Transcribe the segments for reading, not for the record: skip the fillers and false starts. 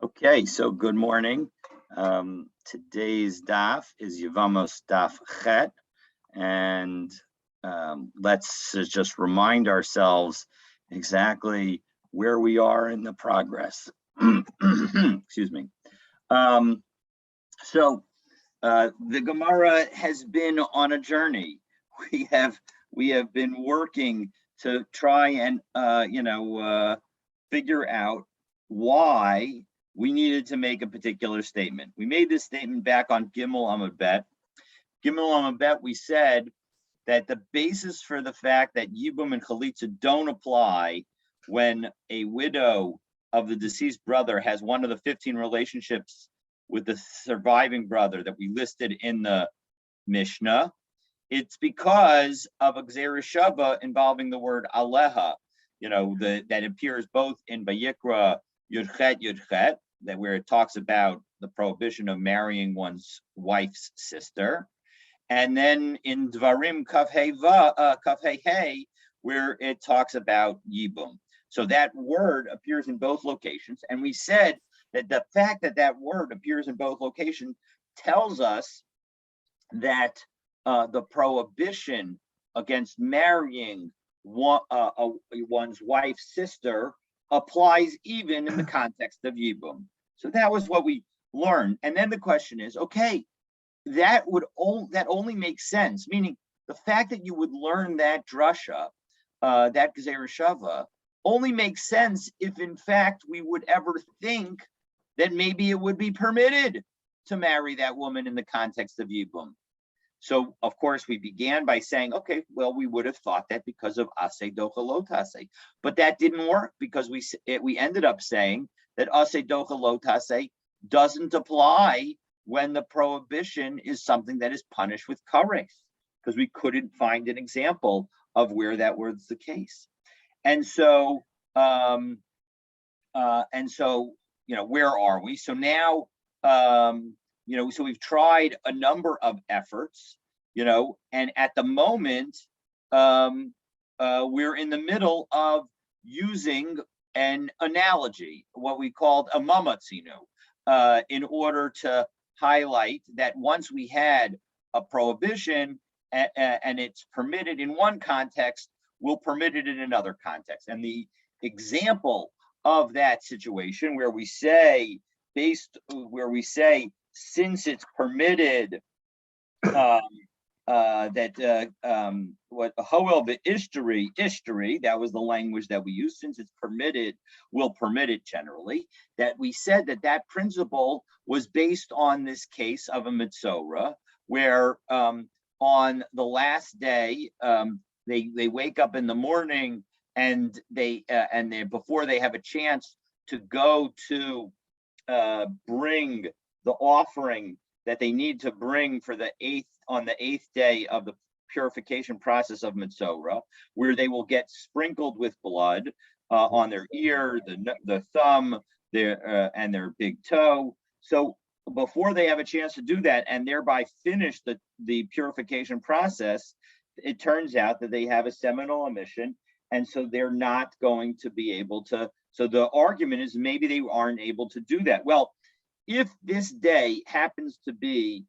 Okay, so good morning. Today's daf is Yevamot daf chet, and let's just remind ourselves exactly where we are in the progress. Excuse me. So the Gemara has been on a journey. We have been working to try and figure out why we needed to make a particular statement. We made this statement back on Gimel Amud Bet. Gimel Amud Bet, we said that the basis for the fact that Yibum and Chalitza don't apply when a widow of the deceased brother has one of the 15 relationships with the surviving brother that we listed in the Mishnah, it's because of a Gzeira Shava involving the word Aleha, that appears both in Vayikra Yudchet, that where it talks about the prohibition of marrying one's wife's sister, and then in Dvarim Kaf Hey, where it talks about Yibum. So that word appears in both locations, and we said that the fact that that word appears in both locations tells us that the prohibition against marrying one's wife's sister applies even in the context of Yibum. So that was what we learned. And then the question is, okay, that only makes sense, meaning the fact that you would learn that drasha, that Gzeira Shava, only makes sense if in fact we would ever think that maybe it would be permitted to marry that woman in the context of Yibum. So, of course, we began by saying, okay, well, we would have thought that because of Aseh Docha Lo Taseh. But that didn't work because we ended up saying that Aseh Docha Lo Taseh doesn't apply when the prohibition is something that is punished with kares, because we couldn't find an example of where that was the case. And so, where are we? So now, so we've tried a number of efforts, and at the moment, we're in the middle of using an analogy, what we called a mamatzinu, in order to highlight that once we had a prohibition and it's permitted in one context, we'll permit it in another context. And the example of that situation where we say, since it's permitted, what Hoel Ishtari, that was the language that we used, since it's permitted, we'll permit it generally, that we said that principle was based on this case of a Mitzorah, where on the last day, they wake up in the morning and they before they have a chance to go to bring the offering that they need to bring for on the eighth day of the purification process of Mitzorah, where they will get sprinkled with blood on their ear, the thumb, and their big toe. So before they have a chance to do that and thereby finish the purification process, it turns out that they have a seminal emission, and so they're not going to be able to. So the argument is maybe they aren't able to do that. Well, if this day happens to be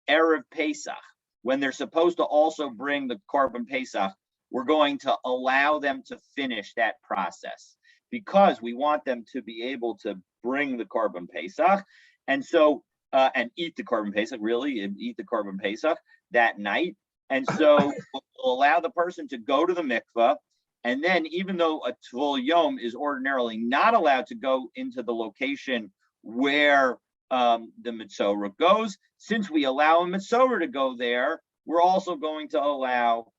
Erev Pesach, when they're supposed to also bring the Korban Pesach, we're going to allow them to finish that process because we want them to be able to bring the Korban Pesach, and so and eat the Korban Pesach, eat the Korban Pesach that night. And so we'll allow the person to go to the mikvah, and then even though a Tvul Yom is ordinarily not allowed to go into the location where the Mitzorah goes, since we allow a Mitzorah to go there, we're also going to allow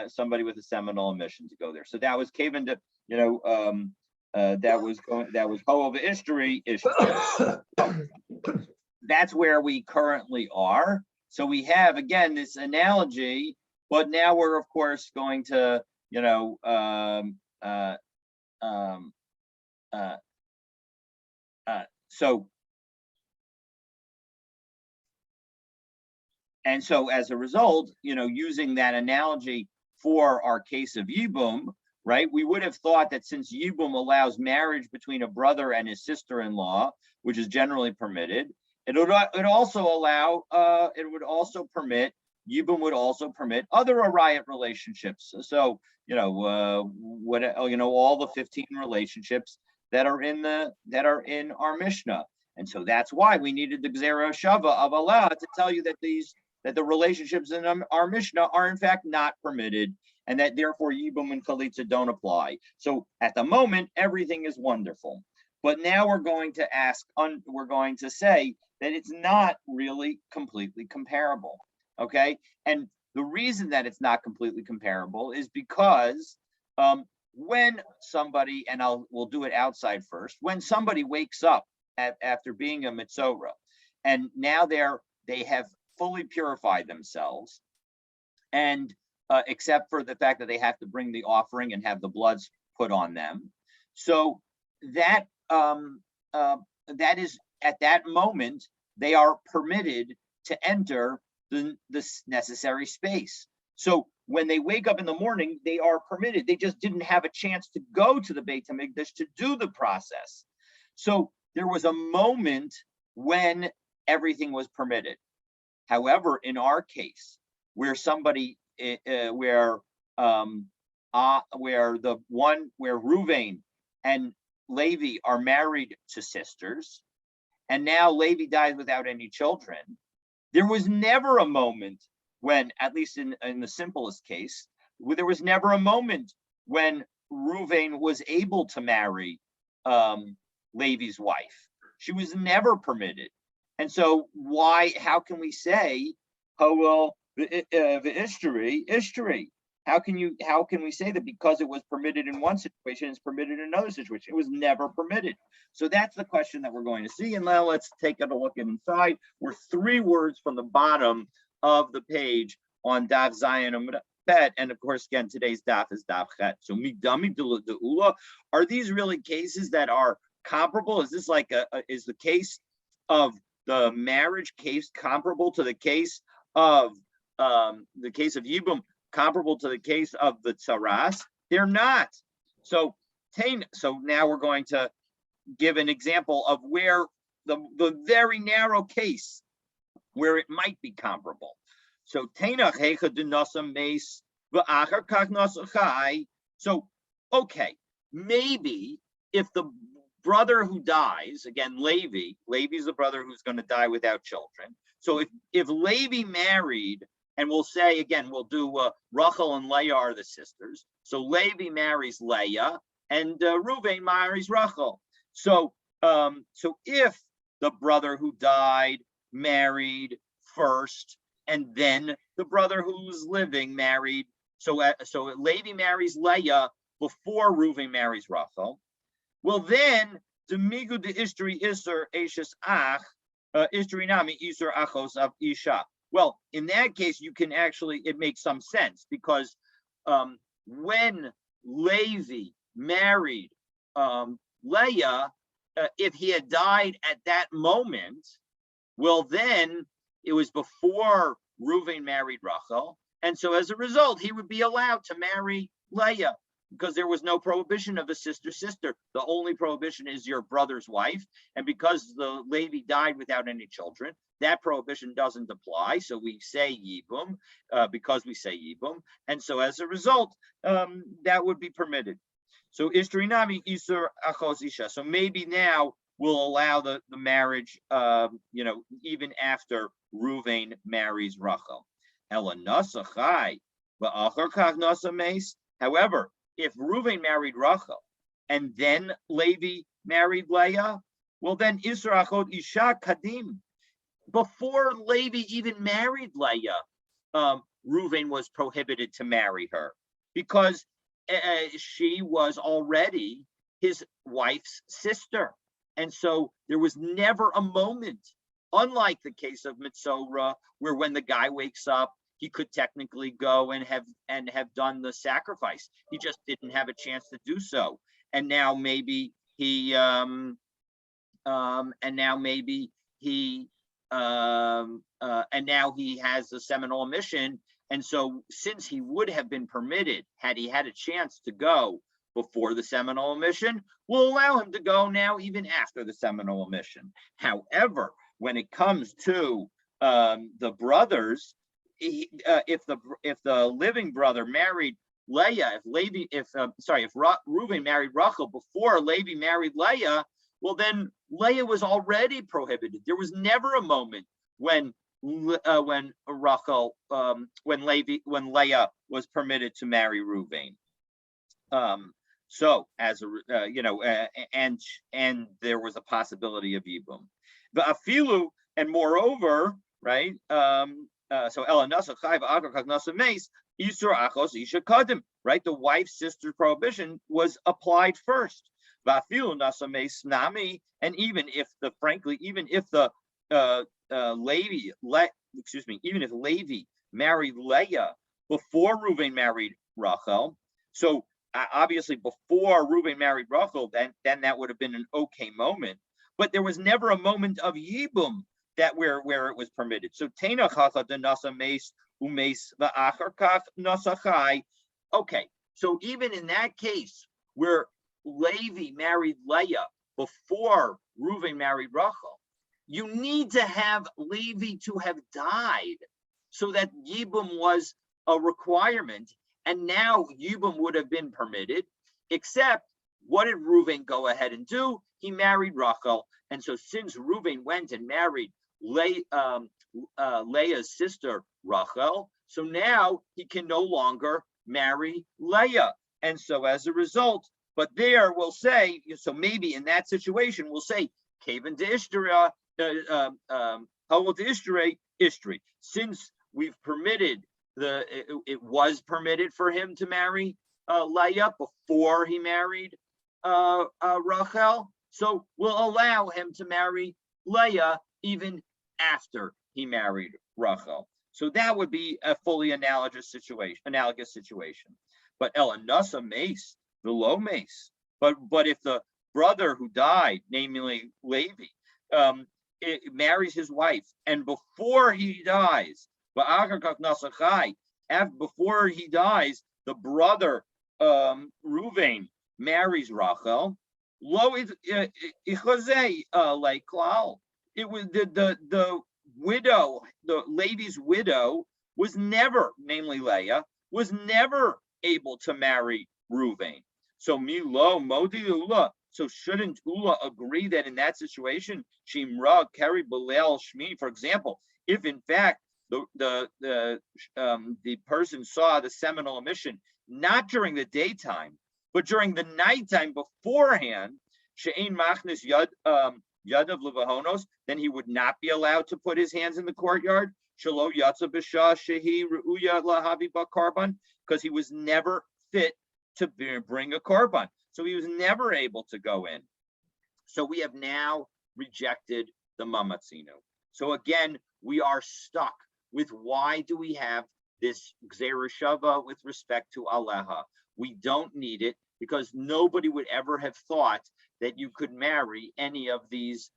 somebody with a seminal emission to go there. So that was Kavan to, that was Hoel Ishtari. That's where we currently are. So we have, again, this analogy, but now we're, of course, going to, so as a result, using that analogy for our case of Yibum, right? We would have thought that since Yibum allows marriage between a brother and his sister-in-law, which is generally permitted, it would also permit, Yibum would also permit other arayat relationships. So, all the 15 relationships that are in our Mishnah. And so that's why we needed the Gzera Shava of Allah to tell you that the relationships in our Mishnah are in fact not permitted, and that therefore Yibum and Chalitza don't apply. So at the moment, everything is wonderful. But now we're going to say that it's not really completely comparable, okay? And the reason that it's not completely comparable is because when somebody, and we'll do it outside first, when somebody wakes up after being a mitzorah, and now they have fully purified themselves, and except for the fact that they have to bring the offering and have the bloods put on them, so that is at that moment they are permitted to enter the necessary space. So when they wake up in the morning, they are permitted. They just didn't have a chance to go to the Beit HaMikdash to do the process. So there was a moment when everything was permitted. However, in our case, where Ruvain and Levi are married to sisters, and now Levi dies without any children, there was never a moment when, at least in the simplest case, there was never a moment when Ruvain was able to marry Levi's wife. She was never permitted. And so how can we say, oh, well, the history? How can we say that because it was permitted in one situation, it's permitted in another situation? It was never permitted. So that's the question that we're going to see. And now let's take a look inside. We're 3 words from the bottom of the page on Daf Zayin Amud Bet. And of course, again, today's Daf is Daf Chet. So Midami Deula, are these really cases that are comparable? Is this like is the case of the marriage case comparable to the case of Yibum, comparable to the case of the Tsaras? They're not. So now we're going to give an example of where the very narrow case where it might be comparable. So okay, maybe if the brother who dies, again, Levi's the brother who's going to die without children. So if Levi married, and we'll say, again, we'll do Rachel and Leah are the sisters. So Levi marries Leah, and Reuven marries Rachel. So if the brother who died married first, and then the brother who's living married, so Levi marries Leah before Reuven marries Rachel. Well, then Demigu de Ishtri Isser Eishes Ach Ishtri Nami Isser Achos of Isha. Well, in that case, it makes some sense, because when Levi married Leah, if he had died at that moment, well, then it was before Reuven married Rachel. And so as a result, he would be allowed to marry Leah, because there was no prohibition of a sister. The only prohibition is your brother's wife. And because the Levi died without any children, that prohibition doesn't apply. So we say Yibum, because we say Yibum. And so as a result, that would be permitted. So Ishtrinami Isur Achos Isha. So maybe now we'll allow the marriage, even after Reuven marries Rachel. However, if Reuven married Rachel and then Levi married Leah, well, then Isra Achot Isha Kadim. Before Levi even married Leah, Reuven was prohibited to marry her, because she was already his wife's sister. And so there was never a moment, unlike the case of Mitzorah, where when the guy wakes up, he could technically go and have done the sacrifice. He just didn't have a chance to do so. And now maybe he has a seminal emission, And so since he would have been permitted, had he had a chance to go before the seminal emission, we'll allow him to go now even after the seminal emission. However, when it comes to the brothers, if the living brother married Leah, if Reuven married Rachel before Levi married Leah, well then Leah was already prohibited. There was never a moment when Leah was permitted to marry Reuven. So as a and there was a possibility of Yibum, but afilu, and moreover, right? So Ela Nasa Chai V'Akar Nasa Meis Isur Achos Isha Kadim, right? The wife's sister's prohibition was applied first. V'afilu Nasa Meis Nami, and even if the even if Levi married Leah before Reuven married Rachel, so obviously before Reuven married Rachel, then that would have been an okay moment. But there was never a moment of Yibum that where it was permitted. So Tena Chacha de Nasa Meis Umeis Va'achar Kach Nasa Chai. Okay, so even in that case where Levi married Leah before Reuven married Rachel, you need to have Levi to have died so that Yibum was a requirement, and now Yibum would have been permitted, except what did Reuven go ahead and do? He married Rachel, and so since Reuven went and married Leah's sister Rachel, so now he can no longer marry Leah, and so as a result, but there we'll say, so maybe in that situation we'll say, Kavan de Ishtara, Hawal de Ishtari, since we've permitted it was permitted for him to marry Leah before he married Rachel, so we'll allow him to marry Leah even after he married Rachel. So that would be a fully analogous situation. But Ela Nasa Mace, the low mace. But if the brother who died, namely Levi, marries his wife, and before he dies, before he dies, the brother Reuven marries Rachel. Lo ichazei like klal. It was the widow, the lady's widow, was never, namely Leah, was never able to marry Reuven. So Milo Modi Ula. So shouldn't Ula agree that in that situation, Shimra Keri Balel Shmi, for example, if in fact the person saw the seminal emission not during the daytime, but during the nighttime beforehand, She'ein Machnis Yadav Levahonos, then he would not be allowed to put his hands in the courtyard. Shelo Yatza B'Shah Shehi Ru'uya Lahavi B'Karban, because he was never fit to bring a korban. So he was never able to go in. So we have now rejected the mamatzino. So again, we are stuck with why do we have this Gzeira Shava with respect to Aleha? We don't need it because nobody would ever have thought that you could marry any of these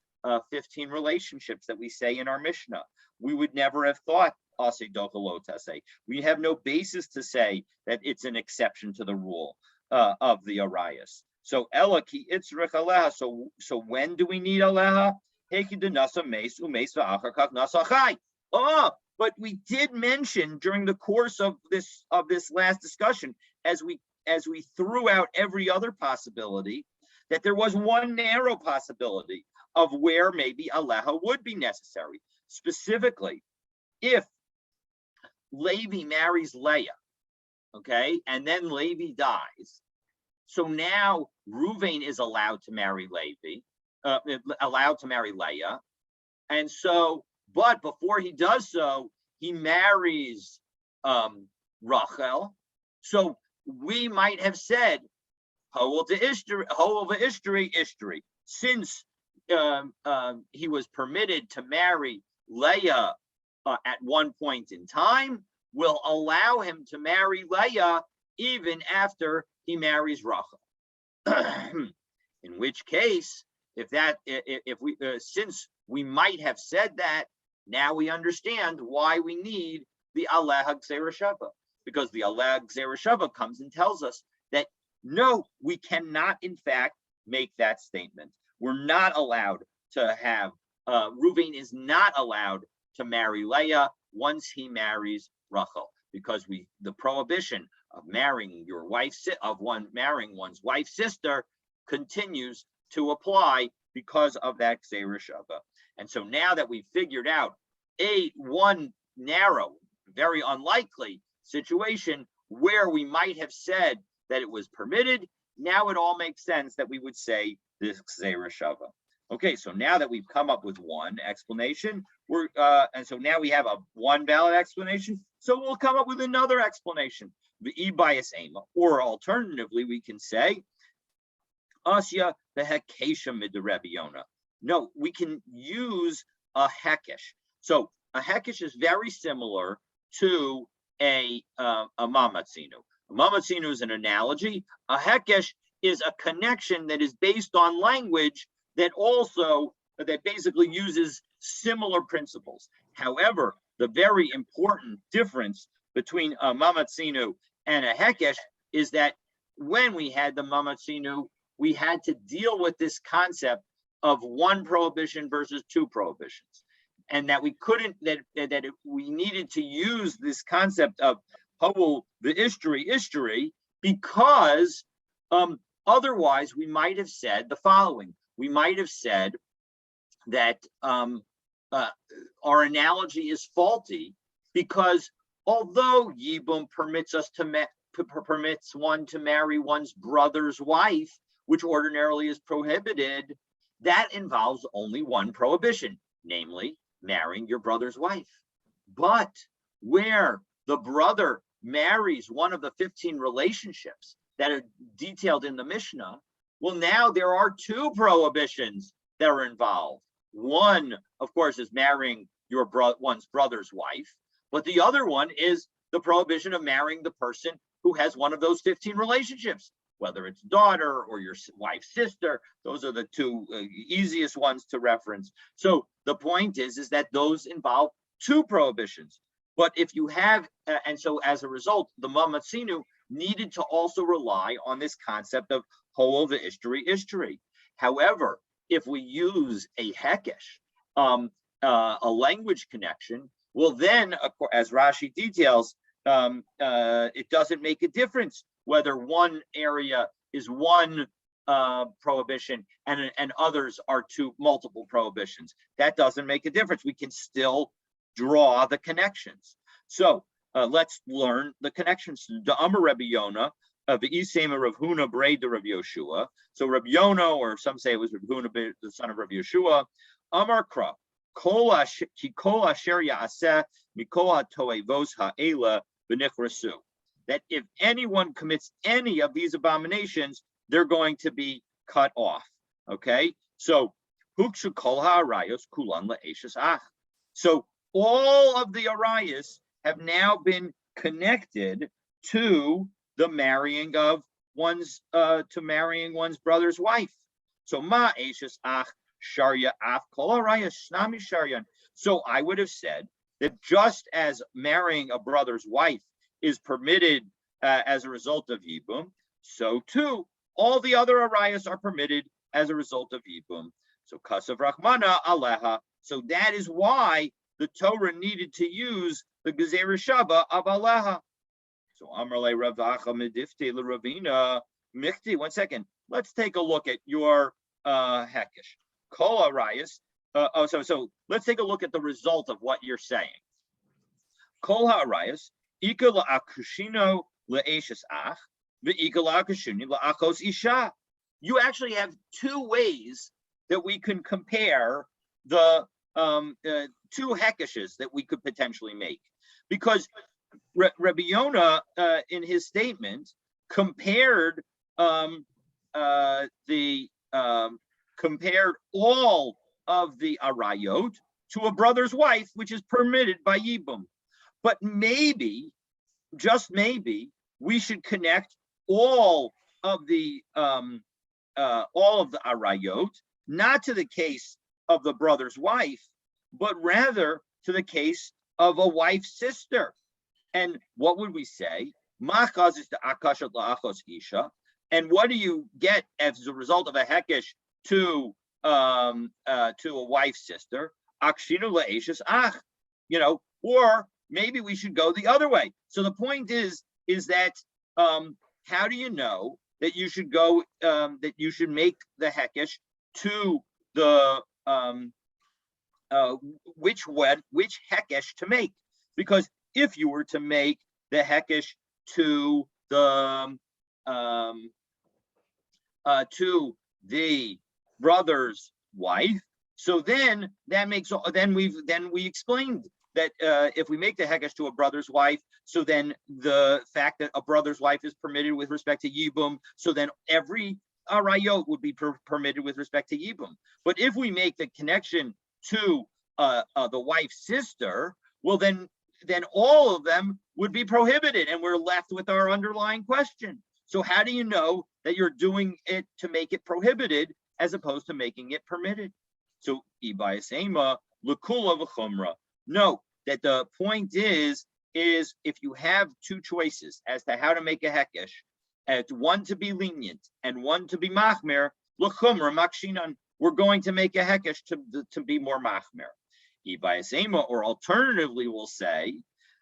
15 relationships that we say in our Mishnah. We would never have thought Ase Dochalotase. We have no basis to say that it's an exception to the rule of the Arias. So Ela ki itzrich aleha. So when do we need aleha? Heki de nasa meis umeis va'achar kach nasa chai. Oh, but we did mention during the course of this last discussion, as we threw out every other possibility, that there was one narrow possibility of where maybe aleha would be necessary. Specifically, if Levi marries Leah, okay, and then Levi dies, so now Reuven is allowed to marry Leah, and so, but before he does so, he marries Rachel. So we might have said, Ishtari, since he was permitted to marry Leah at one point in time, will allow him to marry Leah even after he marries Rachel. In which case, since we might have said that, now we understand why we need the Aleha Gzereshava, because the Aleha Gzereshava comes and tells us that no, we cannot in fact make that statement. We're not allowed to have, Reuven is not allowed to marry Leah once he marries Rachel, because the prohibition of marrying marrying one's wife's sister continues to apply because of that Gzeira Shava. And so now that we've figured out one narrow, very unlikely situation where we might have said that it was permitted, now it all makes sense that we would say this Gzeira Shava. Okay, so now that we've come up with one explanation, and so now we have one valid explanation, so we'll come up with another explanation, the e-bias ema, or alternatively, we can say, Asya the hekesha mid Rebbe Yonah. No, we can use a hekesh. So a hekesh is very similar to a mamatzinu. A mamatzinu is an analogy. A hekesh is a connection that is based on language that basically uses similar principles. However, the very important difference between a mamatzinu and a hekesh is that when we had the mamatzinu, we had to deal with this concept of one prohibition versus two prohibitions, and that we couldn't, we needed to use this concept of the ishtori, because otherwise we might have said the following. We might have said that our analogy is faulty, because although Yibum permits one to marry one's brother's wife, which ordinarily is prohibited, that involves only one prohibition, namely marrying your brother's wife. But where the brother marries one of the 15 relationships that are detailed in the Mishnah, well, now there are two prohibitions that are involved. One, of course, is marrying one's brother's wife, but the other one is the prohibition of marrying the person who has one of those 15 relationships, whether it's daughter or your wife's sister. Those are the two easiest ones to reference. So the point is that those involve two prohibitions. But if you have, and so as a result, the mamatzinu needed to also rely on this concept of hol v'ishtari. However, if we use a hekesh, a language connection, well then, as Rashi details, it doesn't make a difference whether one area is one prohibition and others are multiple prohibitions. That doesn't make a difference. We can still draw the connections. So let's learn the connections. The Amar Rebbe Yonah, the Isema Rav Huna braid the Rav Yoshua. So Rav Yonah, or some say it was Rav Huna, the son of Rav Yoshua, Amar Kra, Kol asher ya'aseh mikol ha'toevos ha'ela v'nichrasu. That if anyone commits any of these abominations, they're going to be cut off. Okay, so hukshu kol ha'arayos kulan la'eshes ach. So all of the arayos have now been connected to the marrying of one's brother's wife. So ma eshes ach sharya af kol arayos shnami sharyan. So I would have said that just as marrying a brother's wife is permitted as a result of Yibum, so too all the other arayos are permitted as a result of Yibum. So kasav rachmana aleha. So that is why the Torah needed to use the Gezeira Shava of aleha. So Amrle Rav Acha Medifte Ravina Michti. 1 second. Let's take a look at your hekesh. Kol arayos. So let's take a look at the result of what you're saying. Kol ha'arayos ika la'akushino le'eshes ach ve'ika la'akushini la'achos isha. You actually have two ways that we can compare the two hekeshes that we could potentially make, because Rabbi Yonah in his statement compared compared all of the arayot to a brother's wife, which is permitted by Yibum. But maybe, just maybe, we should connect all of the arayot, not to the case of the brother's wife, but rather to the case of a wife's sister. And what would we say? Machaz is the akashat la'achos isha. And what do you get as a result of a hekesh to a wife's sister? Akshinu la'eshes ach. Or maybe we should go the other way. So the point is that how do you know that you should go that you should make the hekesh to the which hekesh to make? Because if you were to make the hekesh to the brother's wife, so then that makes then we explained that if we make the hekesh to a brother's wife, so then the fact that a brother's wife is permitted with respect to yibum, so then every arayot would be permitted with respect to yibum. But if we make the connection to the wife's sister, well then all of them would be prohibited, and we're left with our underlying question. So how do you know that you're doing it to make it prohibited as opposed to making it permitted? So ibayasema lekula v'chumra. No, that the point is if you have two choices as to how to make a hekesh, one to be lenient and one to be machmer, l'chumra makshinan, we're going to make a hekesh to be more machmer. Ibayasema, or alternatively, we'll say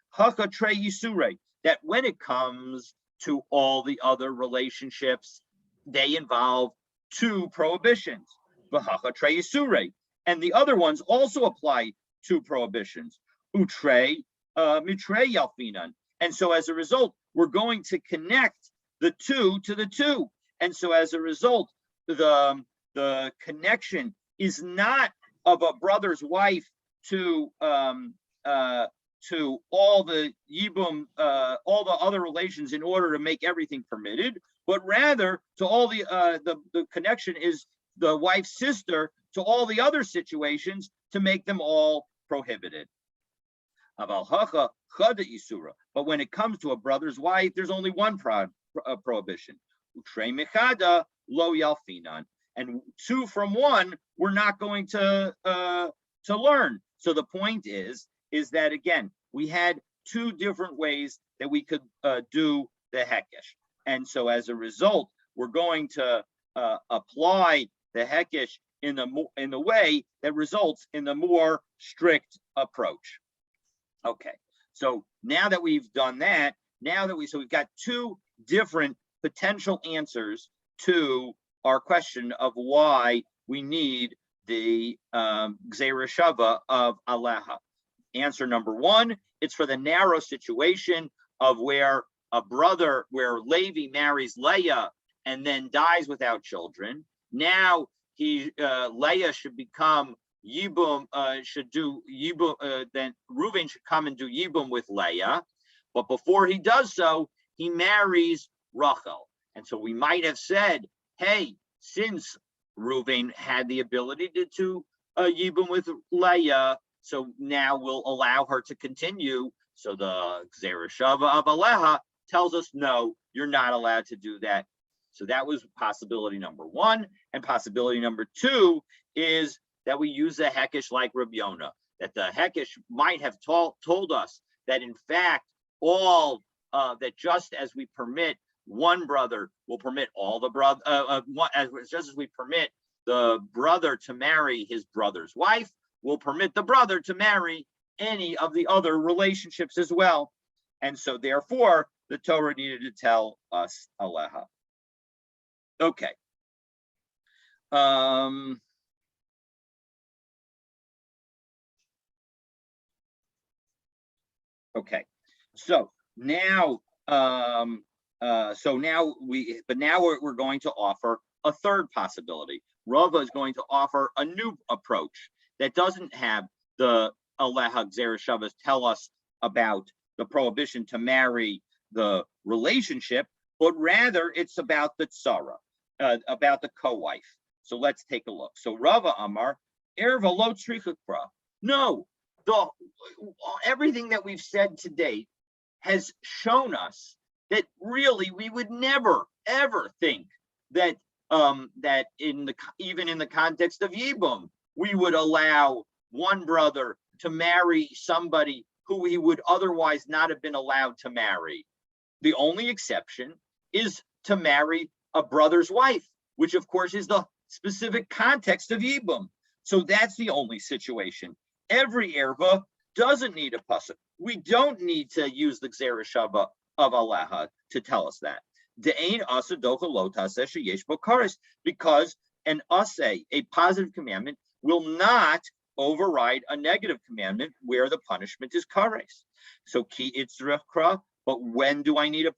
haka trei yisure, that when it comes to all the other relationships, they involve two prohibitions. V'haka trei yisure, and the other ones also apply two prohibitions. Utre mitre yalfinan, and so as a result, we're going to connect the two to the two, and so as a result, the connection is not of a brother's wife to all the yibum, all the other relations in order to make everything permitted, but rather to all the connection is the wife's sister to all the other situations to make them all prohibited. But when it comes to a brother's wife, there's only one prohibition. And two from one, we're not going to learn. So the point is that, again, we had two different ways that we could do the hekesh. And so as a result, we're going to apply the hekesh in the way that results in the more strict approach. Okay, so now that we've done that, we've got two different potential answers to our question of why we need the Gzeira Shava of Aleha. Answer number one, it's for the narrow situation of where Levi marries Leah and then dies without children. Now Leah should become Yibum, should do Yibum, then Reuven should come and do Yibum with Leah. But before he does so, he marries Rachel. And so we might have said, hey, since Reuven had the ability to do Yibum with Leah, so now we'll allow her to continue. So the Gzeira Shava of Aleha tells us, no, you're not allowed to do that. So that was possibility number one. And possibility number two is that we use a hekesh like Rabbi Yonah, that the hekesh might have told us that in fact, all that just as we permit one brother, will permit all the brother, just as we permit the brother to marry his brother's wife, will permit the brother to marry any of the other relationships as well. And so therefore, the Torah needed to tell us Aleha. Okay. Okay. So now, we're going to offer a third possibility. Rava is going to offer a new approach that doesn't have the Aleha Gzeira Shavas tell us about the prohibition to marry the relationship, but rather it's about the tzara, about the co-wife. So let's take a look. So Rava Amar, Erva lo tzricha kra. No, everything that we've said to date has shown us that really we would never ever think that that even in the context of Yibum, we would allow one brother to marry somebody who he would otherwise not have been allowed to marry. The only exception is to marry a brother's wife, which of course is the specific context of Yibum. So that's the only situation. Every erva doesn't need a pasuk. We don't need to use the Gzera Shava of Aleha to tell us that. De'ein asa docha lo taseh sheyesh bo kares, because an aseh, a positive commandment, will not override a negative commandment where the punishment is kares. So ki itzrachra, but when do I need a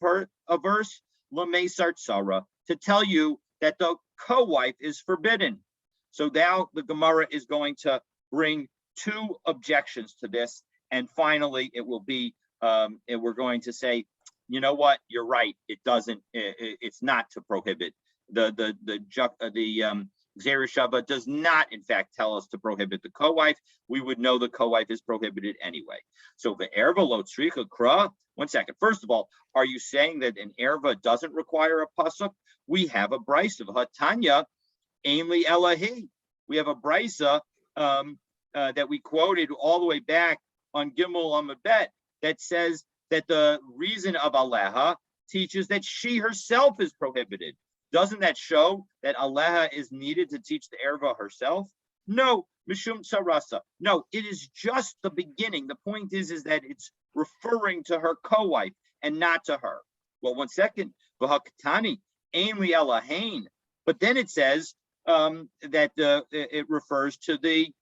verse? Lamesar tsara, to tell you that the co-wife is forbidden. So now the Gemara is going to bring two objections to this, and finally it will be, we're going to say, you know what, you're right. It doesn't. It's not to prohibit. The Gzera Shava does not, in fact, tell us to prohibit the co-wife. We would know the co-wife is prohibited anyway. So the erva lo tzricha kra. 1 second. First of all, are you saying that an erva doesn't require a pasuk? We have a brisa of Hatanya, ainli elahi. We have a brisa that we quoted all the way back on Gimel Amabet that says that the reason of Aleha teaches that she herself is prohibited. Doesn't that show that Aleha is needed to teach the erva herself? No, mishum sarasa. No, it is just the beginning. The point is that it's referring to her co-wife and not to her. Well, 1 second. V'hakatani ainli elahain. But then it says that it refers to the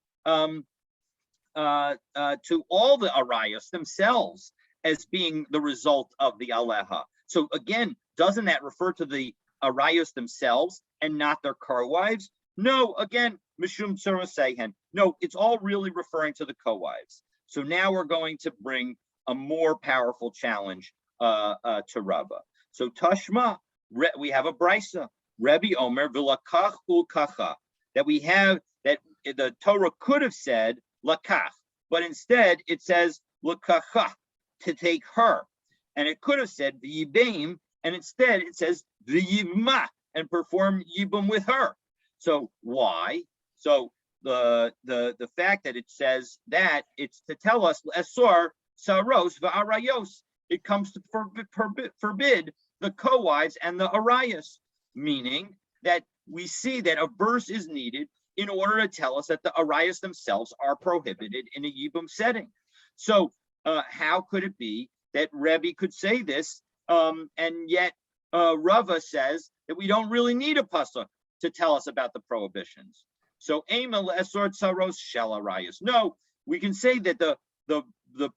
to all the arayos themselves as being the result of the aleha. So again, doesn't that refer to the arayos themselves and not their co-wives? No, again, mishum tzarasehen. No, it's all really referring to the co-wives. So now we're going to bring a more powerful challenge to Rabbah. So Tashma, we have a brisa, Rebbe Omer v'lakach ulkacha, that we have, that the Torah could have said lakach, but instead it says lakacha, to take her, and it could have said v'yibeim, and instead it says v'yivma, and perform yibum with her. So why? So the fact that it says that, it's to tell us esor saros v'arayos. It comes to forbid the co-wives and the arayos, meaning that we see that a verse is needed in order to tell us that the arayos themselves are prohibited in a yibum setting. So how could it be that Rebbe could say this, and yet Rava says that we don't really need a pasuk to tell us about the prohibitions? So Eimel esor tsaros shel arayos. No, we can say that the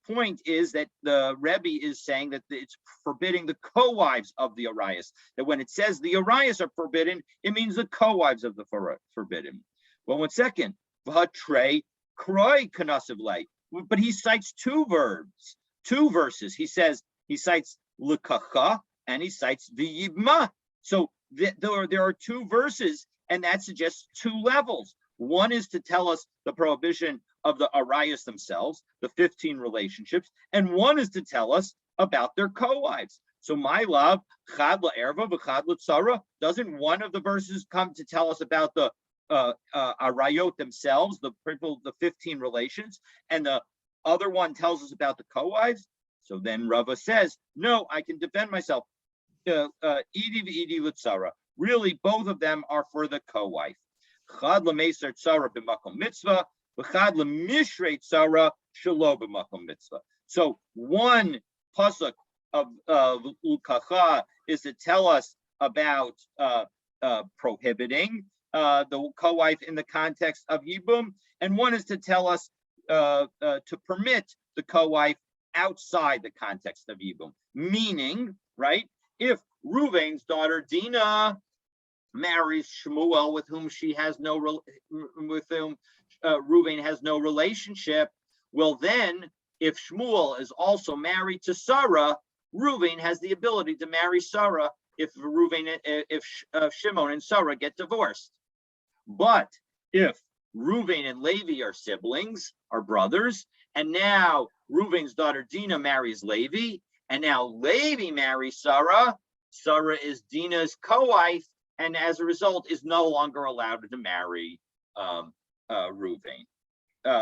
point is that the Rebbe is saying that it's forbidding the co-wives of the arayos. That when it says the arayos are forbidden, it means the co-wives of the forbidden. Well, 1 second. V'hatrei kroi kanasiv lei. But he cites two verses. He cites lekacha and he cites v'yibma. So there are two verses, and that suggests two levels. One is to tell us the prohibition of the arayos themselves, the 15 relationships, and one is to tell us about their co-wives. So my love, chad la'erva v'chad l'tzara, doesn't one of the verses come to tell us about the arayot themselves, the 15 relations, and the other one tells us about the co-wives? So then Rava says, no, I can defend myself. Idi v'idi l'tzara. Really, both of them are for the co-wife. Chad l'meser tzara b'makom mitzvah, v'chad l'mishrei tzara shelo b'makom mitzvah. So one pasuk of l'kacha is to tell us about prohibiting the co-wife in the context of yibum, and one is to tell us to permit the co-wife outside the context of yibum. Meaning, right, if Reuven's daughter Dinah marries Shmuel, with whom Reuven has no relationship, well then, if Shmuel is also married to Sarah, Reuven has the ability to marry Sarah if Shimon and Sarah get divorced. But if Reuven and Levi are siblings, are brothers, and now Reuven's daughter Dinah marries Levi, and now Levi marries Sarah, Sarah is Dinah's co-wife, and as a result is no longer allowed to marry Reuven.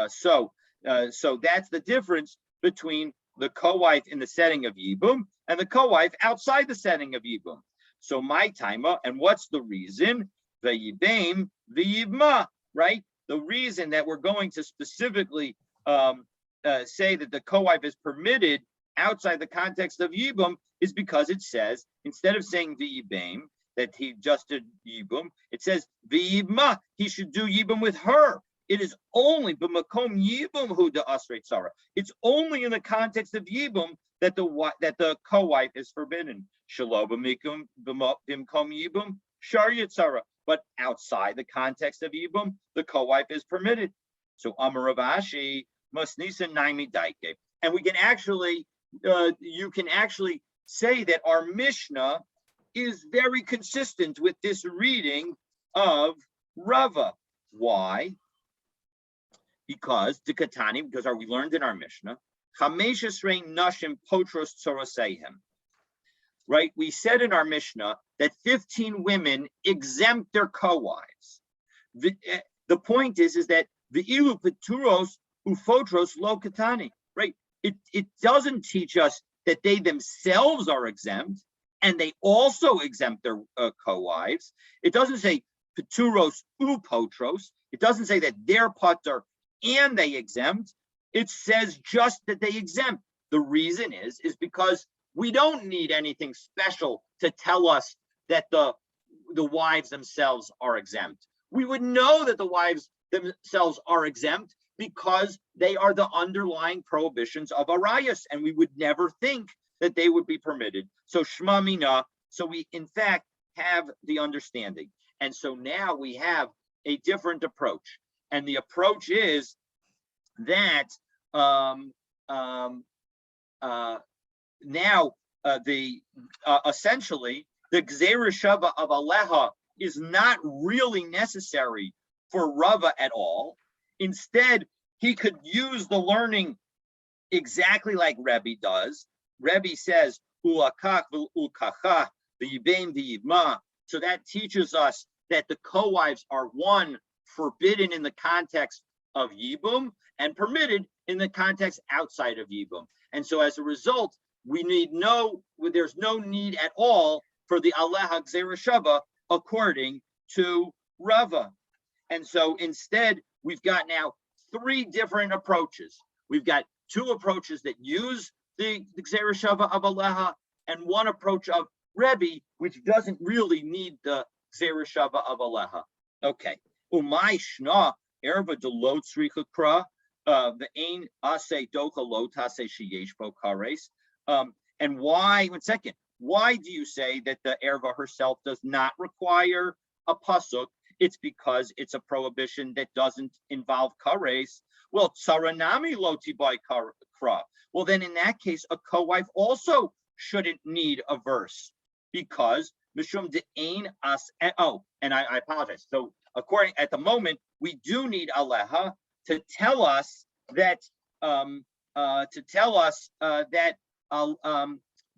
So that's the difference between the co-wife in the setting of Yibum and the co-wife outside the setting of Yibum. So my timer, and what's the reason? The Yibam, the Yibma, right? The reason that we're going to specifically say that the co-wife is permitted outside the context of Yibum is because it says, instead of saying the Yibam, that he just did Yibum, it says the Yibma, he should do Yibum with her. It is only b'makom Yibum hu de asrei tzara. It's only in the context of Yibum that the co-wife is forbidden. Shelo b'mikom Yibum shar yitzara. But outside the context of Yibum, the co-wife is permitted. So Amar Rav Ashi masnisa naimi daike, and we can actually, you can actually say that our Mishnah is very consistent with this reading of Rava. Why? Because we learned in our Mishnah, Chamesh Esrei nashim potros tzoroseihem. Right? We said in our Mishnah that 15 women exempt their co-wives. The point is that the ilu peturos ufotros lo katani. Right? It doesn't teach us that they themselves are exempt and they also exempt their co-wives. It doesn't say peturos upotros. It doesn't say that they're patur and they exempt. It says just that they exempt. The reason is because we don't need anything special to tell us that the wives themselves are exempt. We would know that the wives themselves are exempt because they are the underlying prohibitions of arayos, and we would never think that they would be permitted. So shma mina, so we in fact have the understanding. And so now we have a different approach. And the approach is that essentially the Gzeira Shava of Aleha is not really necessary for Rava at all. Instead, he could use the learning exactly like Rebbe does. Rebbe says, Ulakach v'ulkacha, the Yibam, the Yibma. So that teaches us that the co-wives are one, forbidden in the context of Yibum and permitted in the context outside of Yibum. And so as a result, there's no need at all for the Aleha Gzeira Shava according to Rava. And so instead, we've got now 3 different approaches. We've got 2 approaches that use the Gzeira Shava of Aleha and 1 approach of Rebbe, which doesn't really need the Gzeira Shava of Aleha. Okay. Umay shna erva de lo tzricha kra ve'ein ase docha lo tase sheyesh bo kares. And why? 1 second. Why do you say that the erva herself does not require a pasuk? It's because it's a prohibition that doesn't involve kares. Well, tsaranami lo tibai kra. Well, then in that case, a co-wife also shouldn't need a verse because mishum de'ein as. Oh, and I apologize. So according at the moment, we do need Aleha to tell us that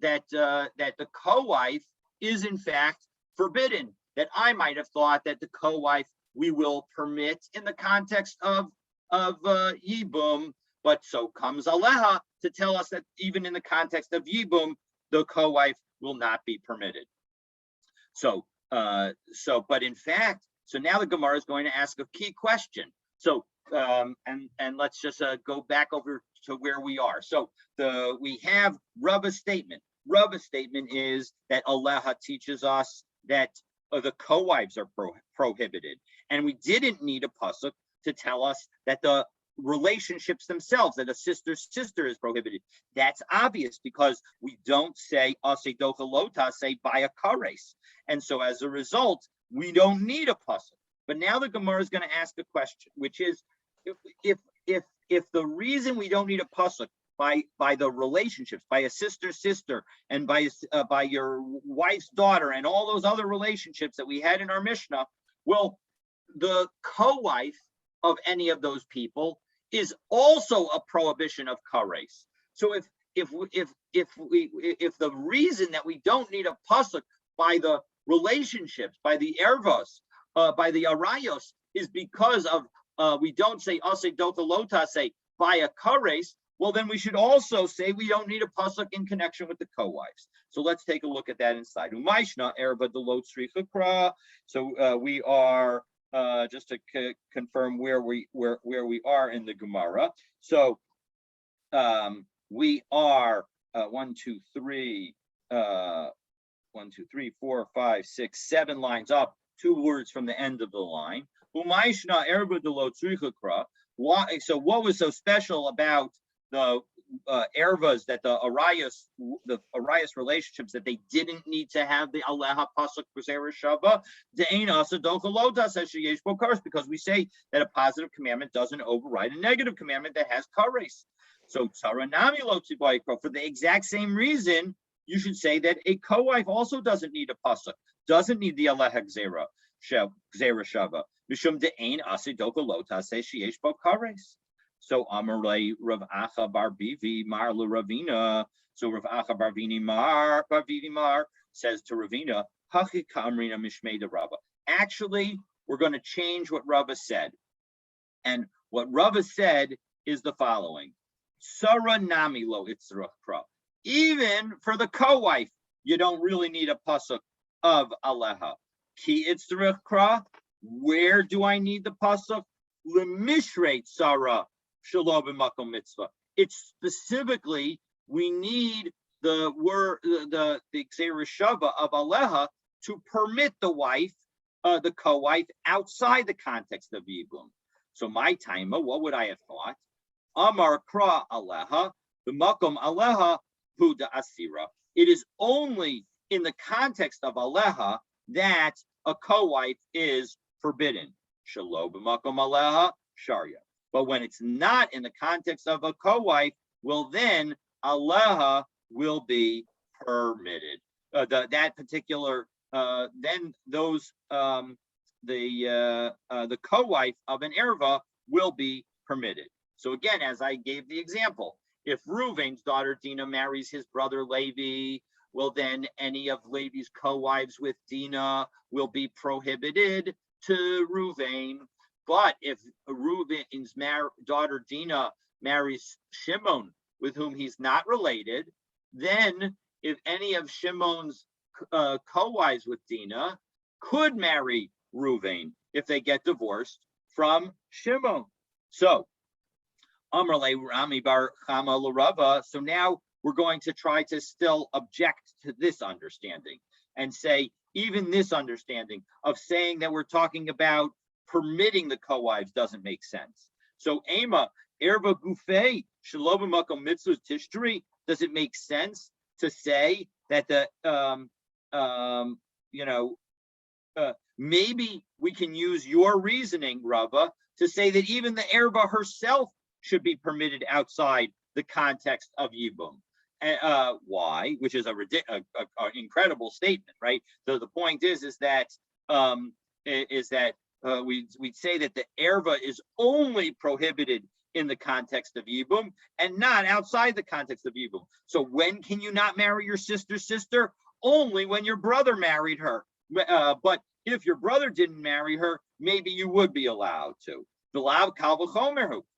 that the co-wife is in fact forbidden. That I might have thought that the co-wife we will permit in the context of Yibum, but so comes Aleha to tell us that even in the context of Yibum, the co-wife will not be permitted. So but in fact, so now the Gemara is going to ask a key question. So and let's just go back over to where we are. So we have Rava's statement. Rava's statement is that Aleha teaches us that the co-wives are prohibited, and we didn't need a pasuk to tell us that the relationships themselves, that a sister's sister is prohibited. That's obvious because we don't say ase docha lota, say by a kares, and so as a result, we don't need a pasuk. But now the Gemara is going to ask a question, which is, if the reason we don't need a pasuk by the relationships, by a sister, and by your wife's daughter, and all those other relationships that we had in our Mishnah, well, the co-wife of any of those people is also a prohibition of kares. So if the reason that we don't need a pasuk by the relationships, by the ervos, by the arayos, is because of we don't say ase dota lota say by a kares, well, then we should also say we don't need a pasuk in connection with the co-wives. So let's take a look at that inside. Umayshna erba delot srichakra. So we are just to confirm where we are in the Gemara. So we are 1, 2, 3, 1, 2, 3, 4, 5, 6, 7 lines up, 2 words from the end of the line. Umayshna erba delot srichakra. Why? So what was so special about the ervas, that the arayas relationships, that they didn't need to have the aleha pasuk b'zera shava de'ein asa dochalotas sheyesh bo kares, because we say that a positive commandment doesn't override a negative commandment that has kares. So tzaranami lo tzibayikro, for the exact same reason, you should say that a co-wife also doesn't need a pasuk, doesn't need the aleha gzera shava mishum de'ein asa dochalotas sheyesh bo kares. So Amarei Rav Acha Bar Bivi Mar Ravina. So Rav Acha Bar Vivi Mar says to Ravina, Hachi Kamrina Mishmei Rava. Actually, we're going to change what Rava said. And what Rava said is the following. Sara Nami Lo Itzrachra. Even for the co-wife, you don't really need a pasuk of Aleha. Ki Itzrachra. Where do I need the pasuk? Lemishreit Sarah. Shalom b'makom mitzvah. It's specifically, we need the word, the gzera shava of aleha to permit the wife, the co-wife, outside the context of yibum. So my taima, what would I have thought? Amar kra aleha b'makom aleha huda asira. It is only in the context of aleha that a co-wife is forbidden. Shalom b'makom aleha sharia. But when it's not in the context of a co-wife, well, then aleha will be permitted. That particular, then those the co-wife of an erva will be permitted. So again, as I gave the example, if Reuven's daughter Dinah marries his brother Levi, well, then any of Levi's co-wives with Dinah will be prohibited to Reuven. But if Reuven's daughter Dinah marries Shimon, with whom he's not related, then if any of Shimon's co-wives with Dinah could marry Reuven if they get divorced from Shimon. So, Amrle Rami Bar Chama L'Rava. So now we're going to try to still object to this understanding and say, even this understanding of saying that we're talking about permitting the co-wives doesn't make sense. So Ema, Erva Gufei, Shalom Makom Mitzvah Tishtri, does it make sense to say that the maybe we can use your reasoning, Rava, to say that even the Erva herself should be permitted outside the context of Yibum. Why? Which is an incredible statement, right? So the point is that we'd say that the erva is only prohibited in the context of Yibum and not outside the context of Yibum. So when can you not marry your sister's sister? Only when your brother married her. But if your brother didn't marry her, maybe you would be allowed to.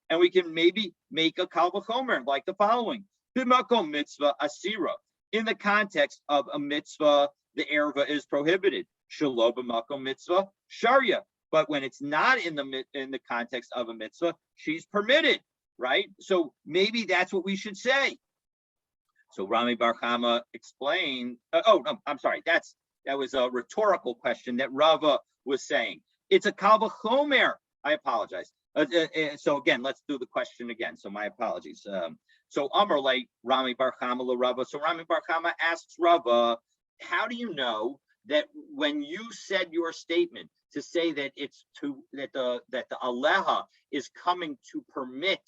And we can maybe make a kal v'chomer like the following. B'makom mitzvah asira. In the context of a mitzvah, the erva is prohibited. Shelo b'makom mitzvah sharia. But when it's not in the context of a mitzvah, she's permitted, right? So maybe that's what we should say. So Rami Bar Chama explained. I'm sorry. That was a rhetorical question that Rava was saying. It's a kal v'chomer. I apologize. So again, let's do the question again. So my apologies. So Amar Rami Bar Chama Rava. So Rami Bar Chama asks Rava, how do you know that when you said your statement to say that the aleha is coming to permit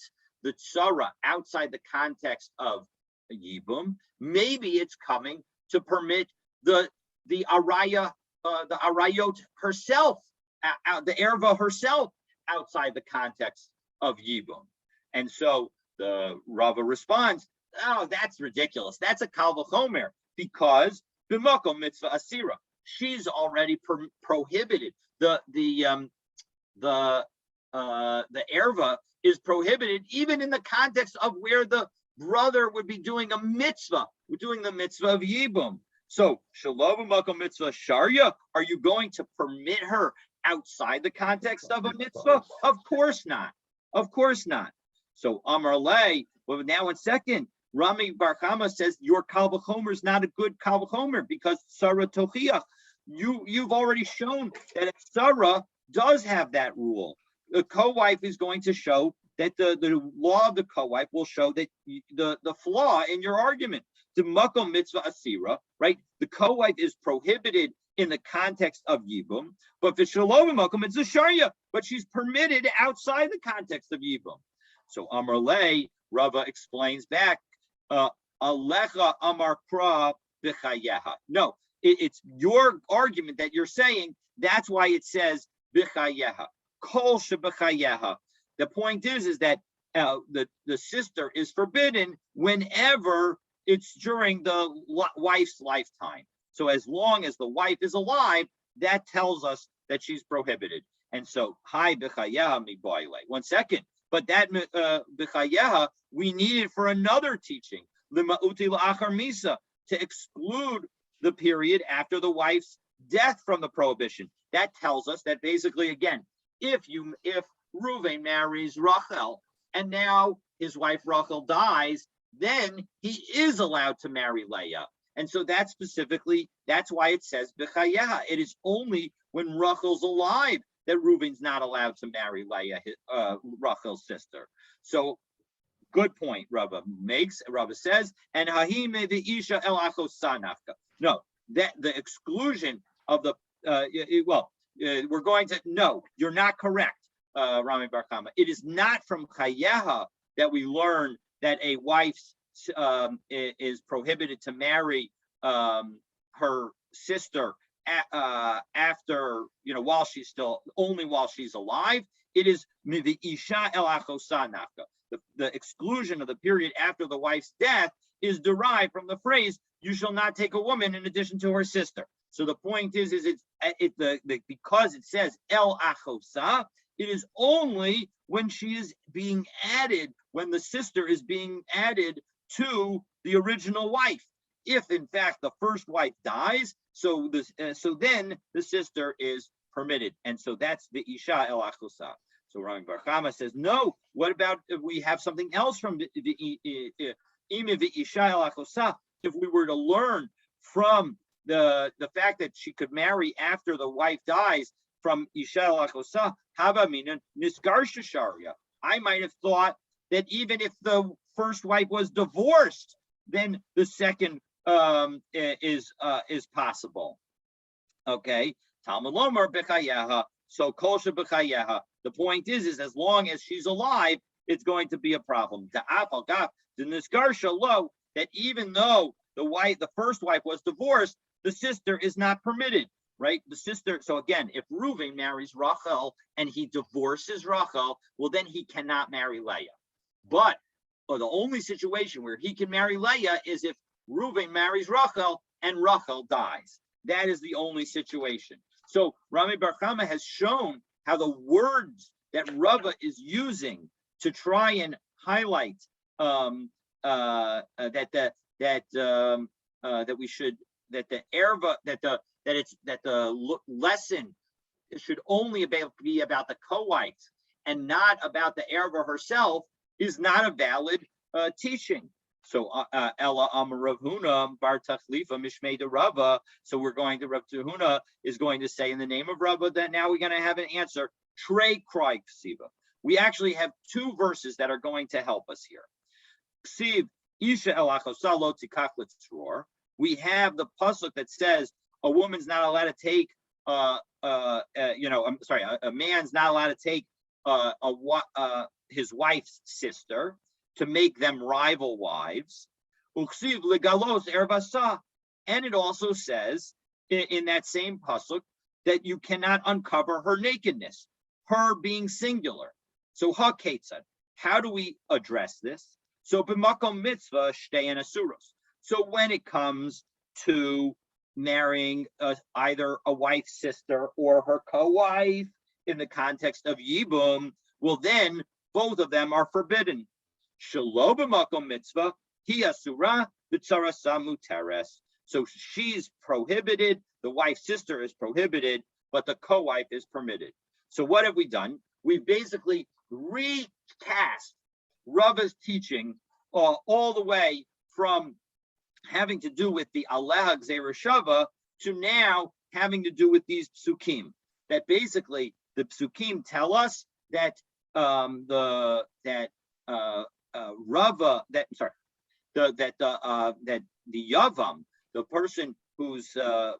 the tzara outside the context of a yibum, maybe it's coming to permit the arayot herself, the erva herself, outside the context of yibum. And so the Rava responds, "Oh, that's ridiculous. That's a kal v'chomer because b'makom mitzvah asira. She's already prohibited. The erva is prohibited, even in the context of where the brother would be doing a mitzvah, we're doing the mitzvah of yibum. So, shalom makom mitzvah sharia, are you going to permit her outside the context of a mitzvah? Of course not. Of course not. So, Amar Lei, well, now in second, Rami Bar Chama says your Kal V'chomer is not a good Kal V'chomer because Sarah Tochiach. You've already shown that Sarah does have that rule. The co-wife is going to show that the law of the co-wife will show that the flaw in your argument. The makom mitzvah asira, right? The co-wife is prohibited in the context of yibum, but the shalom makom it's a sharia, but she's permitted outside the context of yibum. So Amar Lei, Rava explains back, Alecha Amar Pra B'chayeha. No, it's your argument that you're saying. That's why it says B'chayeha. Kol Sheb'chayeha. The point is that the sister is forbidden whenever it's during the wife's lifetime. So as long as the wife is alive, that tells us that she's prohibited. And so, hi B'chayeha mi boile. 1 second. But that B'chayeha, we need it for another teaching, L'ma'uti L'achar Misa, to exclude the period after the wife's death from the prohibition. That tells us that basically, again, if Reuven marries Rachel and now his wife Rachel dies, then he is allowed to marry Leah. And so that's why it says B'chayeha. It is only when Rachel's alive that Reuven's not allowed to marry Leah, Rachel's sister. So, good point, Rava says, and Hahime v'isha el achosanafka. No, that the exclusion of the, we're going to, no, you're not correct, Rami Bar Chama. It is not from Chayeha that we learn that a wife is prohibited to marry her sister after, while she's alive. It is isha el achosanafka. The exclusion of the period after the wife's death is derived from the phrase "you shall not take a woman in addition to her sister." So the point is because it says el achosa, it is only when she is being added, when the sister is being added to the original wife. If in fact the first wife dies, so then the sister is permitted, and so that's the isha el achosa. So Rami Bar Chama says, no. What about if we have something else from the isha el achosa? If we were to learn from the fact that she could marry after the wife dies from isha el achosa, hava mina nisgarsha sharia. I might have thought that even if the first wife was divorced, then the second is possible. Okay, Talmud Lomar b'chayeha. So kol sheb'chayeha. The point is as long as she's alive, it's going to be a problem. The nisgarsha lo, that even though the first wife was divorced, the sister is not permitted, right? The sister. So again, if Reuven marries Rachel and he divorces Rachel, well, then he cannot marry Leah. But the only situation where he can marry Leah is if Reuven marries Rachel and Rachel dies. That is the only situation. So Rami Bar Chama has shown how the words that Rava is using to try and highlight that the lesson should only be about the co-wife and not about the erva herself is not a valid teaching. So Ella Rav Huna Bar Tachlifa Mishmei de Rava. So we're going to Rav Huna is going to say in the name of Rava that now we're going to have an answer. Trey Kroy Ksiva. We actually have two verses that are going to help us here. Ksiv Isha El Achosa Lo Tikach L'Tzror. We have the pasuk that says a woman's not allowed to take a man's not allowed to take his wife's sister to make them rival wives. Uksiv legalos ervasa, and it also says in that same pasuk that you cannot uncover her nakedness, her being singular. So haketzad, how do we address this? So b'makom mitzvah shtein asuros. So when it comes to marrying either a wife's sister or her co-wife, in the context of Yibum, well, then both of them are forbidden. Shelo b'makom mitzvah, hi asura b'tzarasa muteres. So she's prohibited, the wife's sister is prohibited, but the co-wife is permitted. So what have we done? We've basically recast Rava's teaching all the way from having to do with the Aleha Gzeira Shava to now having to do with these psukim. That basically the psukim tell us that Rava that the Yavam, the person whose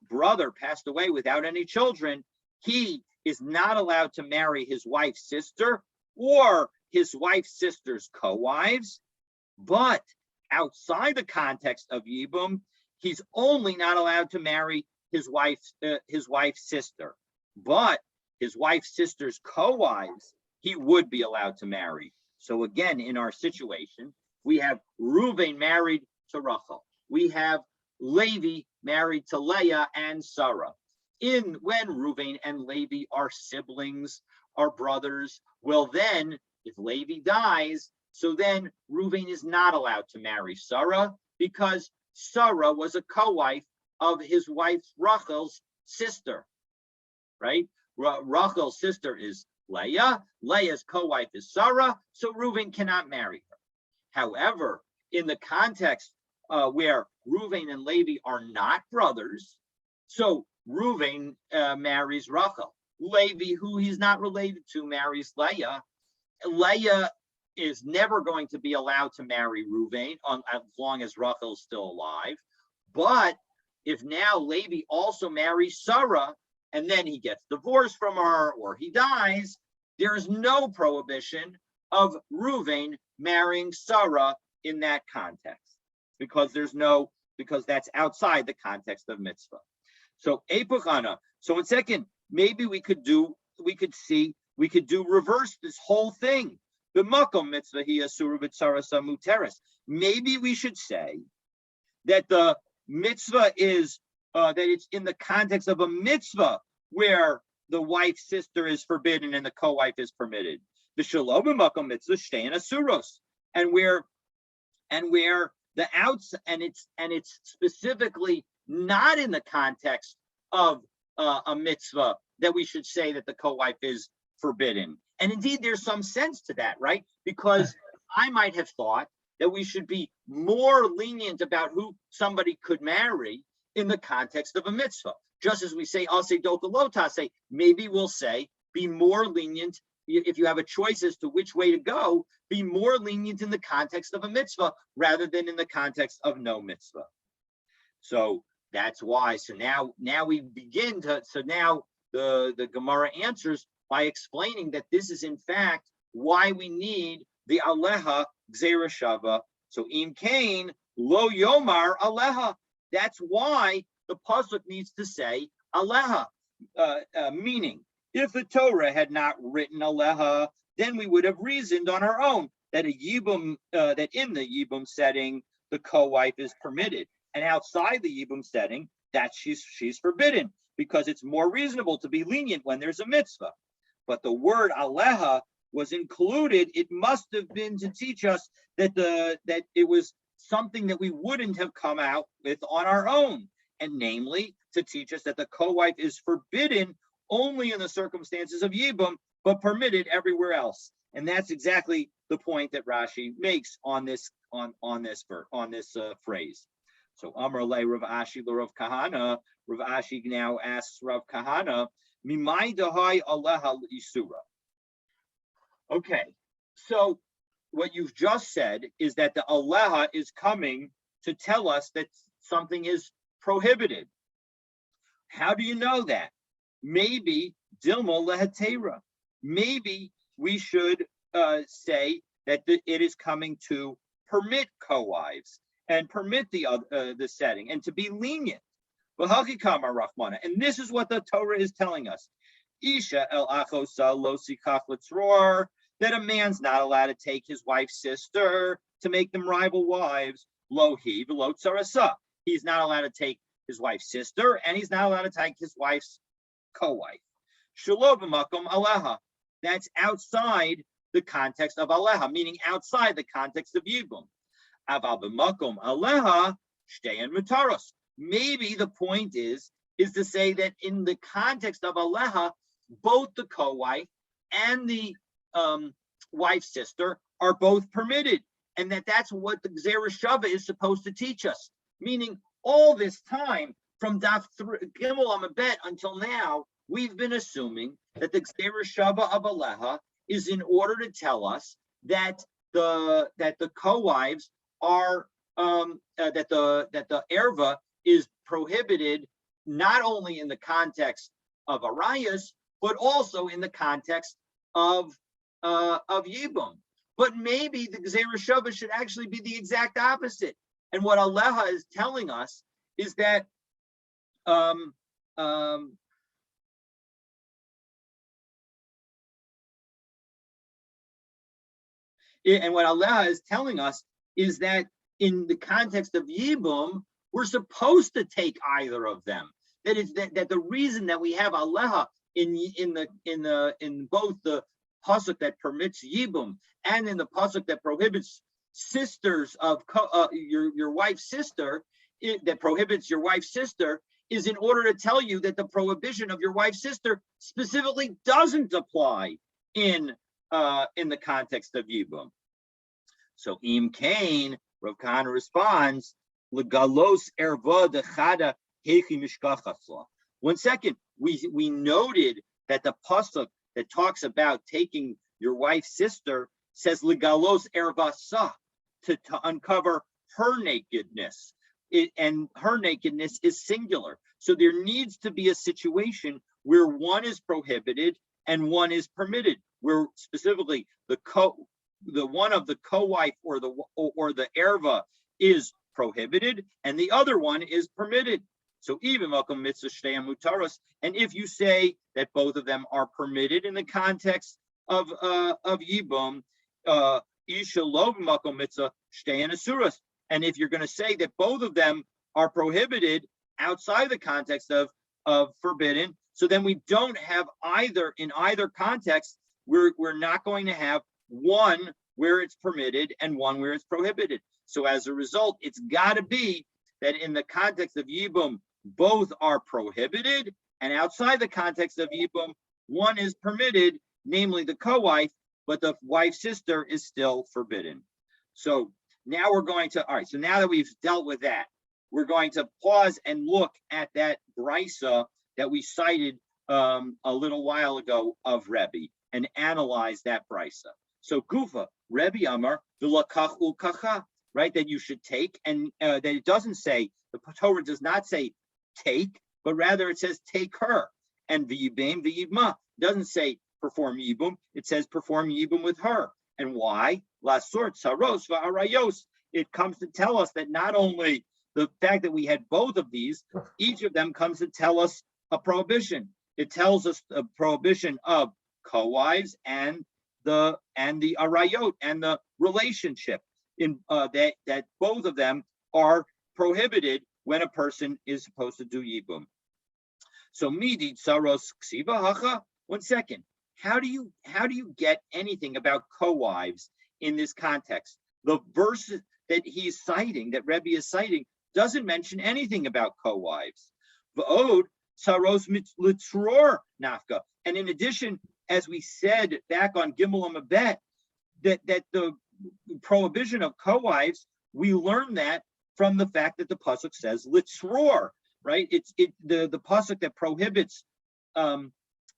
brother passed away without any children, he is not allowed to marry his wife's sister or his wife's sister's co-wives, but outside the context of Yibum, he's only not allowed to marry his wife's sister, but his wife's sister's co-wives he would be allowed to marry. So again, in our situation, we have Reuven married to Rachel. We have Levi married to Leah and Sarah. When Reuven and Levi are siblings, are brothers, well then, if Levi dies, so then Reuven is not allowed to marry Sarah because Sarah was a co-wife of his wife Rachel's sister, right? Rachel's sister is Leah. Leah's co-wife is Sarah, so Reuven cannot marry her. However, in the context where Reuven and Levi are not brothers, so Reuven marries Rachel. Levi, who he's not related to, marries Leah. Leah is never going to be allowed to marry Reuven as long as Rachel is still alive. But if now Levi also marries Sarah, and then he gets divorced from her or he dies, there is no prohibition of Reuven marrying Sarah in that context, because that's outside the context of mitzvah. So Epuchana. So in second, maybe we could do reverse this whole thing. The makom mitzvah hi asura b'tzarasa muteres. Maybe we should say that the mitzvah is that it's in the context of a mitzvah where the wife's sister is forbidden and the co-wife is permitted. The shalom b'makom mitzvah shtein asuros, and where the outs and it's specifically not in the context of a mitzvah that we should say that the co-wife is forbidden. And indeed, there's some sense to that, right? Because I might have thought that we should be more lenient about who somebody could marry in the context of a mitzvah. Just as we say, I'll say dokalota, say, maybe we'll say, be more lenient. If you have a choice as to which way to go, be more lenient in the context of a mitzvah rather than in the context of no mitzvah. So that's why. So now we begin to, so now the Gemara answers by explaining that this is in fact why we need the Aleha Gzeira Shava. So Im Kain Lo Yomar Aleha. That's why the pasuk needs to say Aleha, meaning if the Torah had not written Aleha, then we would have reasoned on our own that that in the Yibum setting the co-wife is permitted, and outside the Yibum setting that she's forbidden, because it's more reasonable to be lenient when there's a mitzvah. But the word Aleha was included. It must have been to teach us that it was something that we wouldn't have come out with on our own, and namely to teach us that the co-wife is forbidden only in the circumstances of Yibum, but permitted everywhere else. And that's exactly the point that Rashi makes on this phrase. So Amar Le Rav Ashi Rav Kahana. Rav Ashi now asks Rav Kahana, Mimai Dahai Aleha Isura. Okay, so what you've just said is that the Aleha is coming to tell us that something is prohibited. How do you know that? Maybe Dilma Lehatera. Maybe we should say that it is coming to permit co-wives and permit the setting and to be lenient. And this is what the Torah is telling us. Isha el achosa lo sikach letzror, that a man's not allowed to take his wife's sister to make them rival wives. Lo hi v'lo tzarasa. He's not allowed to take his wife's sister, and he's not allowed to take his wife's co-wife. Shelo b'makom aleha. That's outside the context of aleha, meaning outside the context of yibum. Aval b'makom aleha shtein mutaros. Maybe the point is to say that in the context of aleha, both the co-wife and the wife's sister are both permitted, and that's what the Gzera Shava is supposed to teach us. Meaning, all this time from Daf Gimel Amabet until now, we've been assuming that the Gzera Shava of aleha is in order to tell us that the co-wives are that the erva is prohibited not only in the context of arayas, but also in the context of yibum. But maybe the Gzera Shava should actually be the exact opposite. And what aleha is telling us is that and what aleha is telling us is that in the context of yibum, we're supposed to take either of them. That is that the reason that we have aleha in both the pasuk that permits yibum and in the pasuk that prohibits sisters of your wife's sister, that prohibits your wife's sister, is in order to tell you that the prohibition of your wife's sister specifically doesn't apply in the context of yibum. So Im Kain, Rav Kahana responds, Legalos erva dechada hechi mishkachasla. 1 second, we noted that the pasuk that talks about taking your wife's sister says Legalos ervasa, to uncover her nakedness. And her nakedness is singular. So there needs to be a situation where one is prohibited and one is permitted, where specifically the one of the co-wife or the erva is prohibited and the other one is permitted. So even makom mitzvah shtei mutaros, and if you say that both of them are permitted in the context of yibum, isha lo makom mitzvah shtei asuras, and if you're going to say that both of them are prohibited outside the context of forbidden, so then we don't have either in either context. We're not going to have one where it's permitted and one where it's prohibited. So as a result, it's got to be that in the context of yibum, both are prohibited, and outside the context of yibum, one is permitted, namely the co-wife, but the wife's sister is still forbidden. So now we're going to, all right, so now that we've dealt with that, we're going to pause and look at that brisa that we cited a little while ago of Rebbe and analyze that brisa. So Gufa, Rebbe Amar, v'lakach u'kacha, right, that you should take, and that it doesn't say, the Torah does not say take, but rather it says take her. And v'yibim v'yibma, doesn't say perform yibum, it says perform yibum with her. And why? Lasor tsaros v'arayos. It comes to tell us that not only the fact that we had both of these, each of them comes to tell us a prohibition. It tells us a prohibition of co-wives and the arayot and the relationship in that both of them are prohibited when a person is supposed to do yibum. So midi tsaros ksiva hacha. 1 second. How do you get anything about co-wives in this context? The verse that he's citing, that Rebbe is citing, doesn't mention anything about co-wives. V'od tsaros litzror nafka. And in addition, as we said back on Gimel Amabet, that the prohibition of co-wives, we learn that from the fact that the pasuk says litzror, right? It's the pasuk that prohibits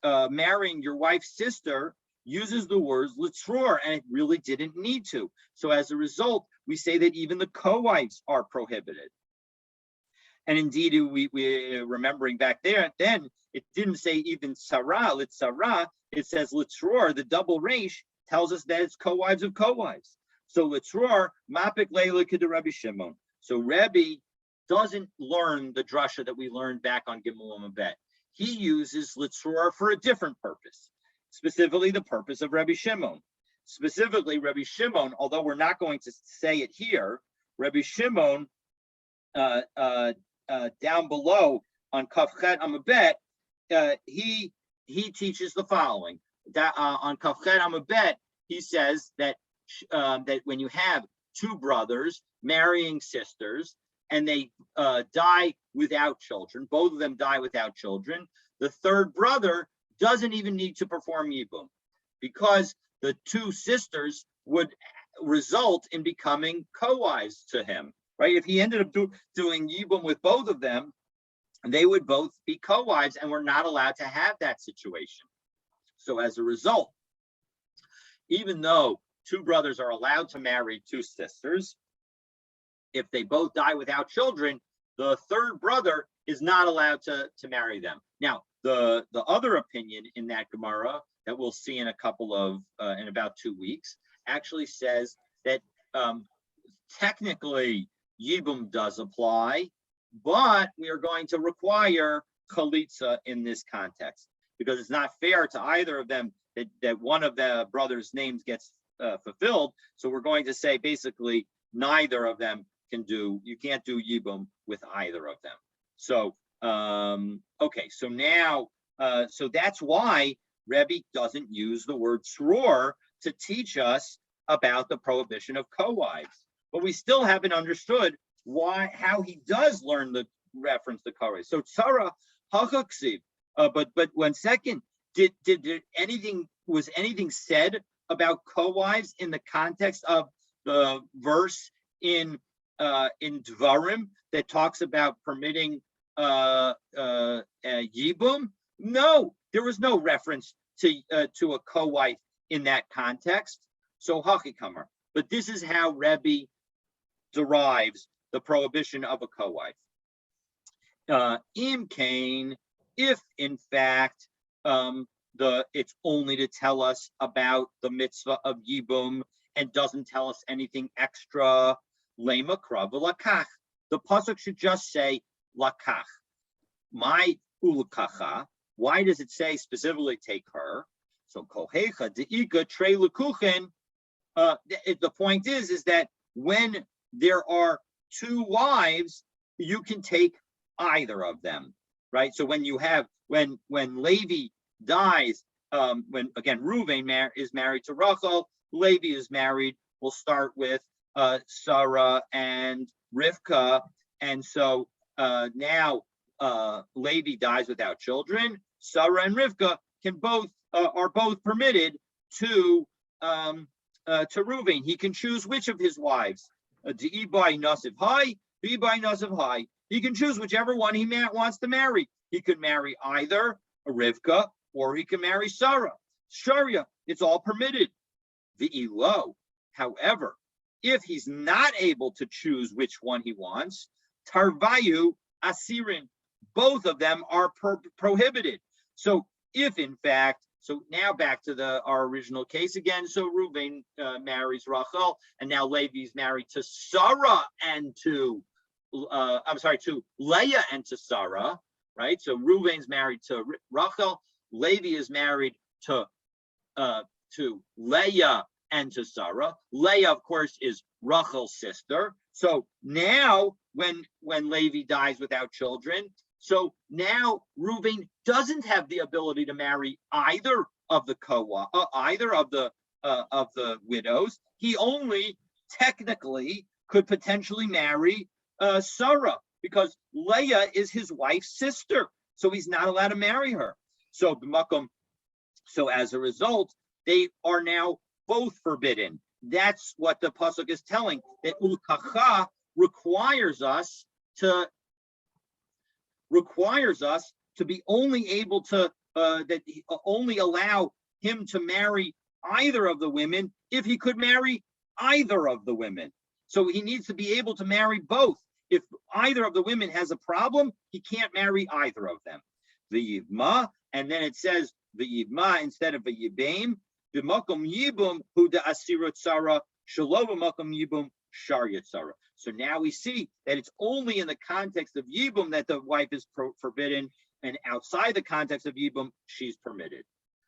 marrying your wife's sister uses the words litzror, and it really didn't need to. So as a result, we say that even the co-wives are prohibited. And indeed, we remembering back there, then it didn't say even sarah, litzara, it says litzror. The double resh tells us that it's co-wives of co-wives. So litzror, mapik leila k'de Rabbi Shimon. So Rebbe doesn't learn the drasha that we learned back on Gimel Amabet. He uses litzror for a different purpose, specifically the purpose of Rabbi Shimon. Specifically, Rabbi Shimon, although we're not going to say it here, Rabbi Shimon, down below on Kafchet Amabet, he he teaches the following. That on Kafchet Amabet, he says that that when you have two brothers marrying sisters and they die without children, both of them die without children, the third brother doesn't even need to perform Yibum, because the two sisters would result in becoming co-wives to him, right? If he ended up doing Yibum with both of them, they would both be co-wives, and we're not allowed to have that situation. So as a result, even though two brothers are allowed to marry two sisters, if they both die without children, the third brother is not allowed to marry them. Now, the other opinion in that Gemara that we'll see in a couple of, in about 2 weeks, actually says that technically Yibum does apply, but we are going to require Chalitza in this context, because it's not fair to either of them that one of the brothers' names gets fulfilled. So we're going to say basically neither of them you can't do Yibum with either of them. So, okay, so now, so that's why Rebbe doesn't use the word sror to teach us about the prohibition of co-wives. But we still haven't understood how he does learn the reference to co-wives. So tzara hachaksiv, but 1 second, was anything said about co-wives in the context of the verse in Dvarim that talks about permitting Yibum? No, there was no reference to a co-wife in that context. So hachikamer. But this is how Rebbe derives the prohibition of a co-wife. Im kain, if in fact it's only to tell us about the mitzvah of Yibum and doesn't tell us anything extra, lema krav lakach. The pasuk should just say lakach. My ulakacha. Why does it say specifically take her? So kohecha deika trei lukuchen. The point is that when there are two wives, you can take either of them, right? So when Levi dies, when again Reuven is married to Rachel, Levi is married. We'll start with Sarah and Rivka, and so now Levi dies without children. Sarah and Rivka are both permitted to Reuven. He can choose which of his wives. He can choose whichever one he wants to marry. He could marry either Rivka or he can marry Sarah. Sharia, it's all permitted. Ve'ilo. However, if he's not able to choose which one he wants, tarvayu asirin, both of them are prohibited. So if in fact, so now back to our original case again. So Reuven marries Rachel, and now Levi's married to Sarah and to Leah and to Sarah, right? So Reuven's married to Rachel, Levi is married to Leah and to Sarah. Leah, of course, is Rachel's sister. So now when Levi dies without children, so now Reuven doesn't have the ability to marry either of the widows. He only technically could potentially marry Sarah, because Leah is his wife's sister. So he's not allowed to marry her. So as a result, they are now both forbidden. That's what the pasuk is telling, that ulkacha requires us to be only able to only allow him to marry either of the women if he could marry either of the women. So he needs to be able to marry both. If either of the women has a problem, he can't marry either of them. The Yivma, and then it says the Yivma instead of the Yibam, b'makom Yibum hu da asirut Sarah, shelo b'makom Yibum sharyat Sarah. So now we see that it's only in the context of Yibum that the wife is forbidden, and outside the context of Yibum, she's permitted.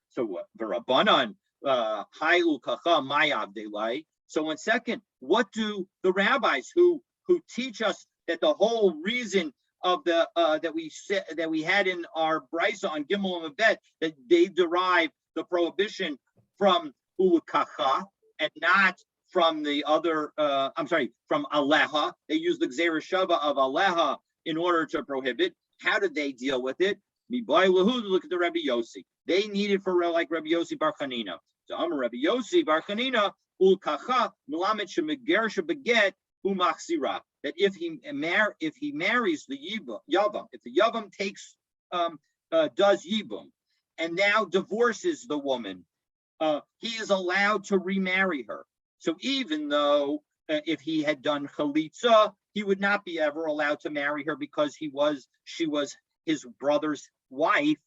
So the Rabbanan, Hayul Kacha Mayav Delay. So 1 second, what do the rabbis who teach us that the whole reason of the that we said that we had in our brisa on Gimel and Bet, that they derive the prohibition from ukacha and not from the other. From aleha. They use the gzeira shava of aleha in order to prohibit. How did they deal with it? Look at the Rabbi Yossi. They needed for Rabbi Yossi Bar Chanina. So I'm Rabbi Yossi Bar Chanina ulkacha melamed shemegersha beget umachsira. That if he marries the yavam, if the yavam does yibum and now divorces the woman, he is allowed to remarry her. So even though if he had done chalitza, he would not be ever allowed to marry her because she was his brother's wife.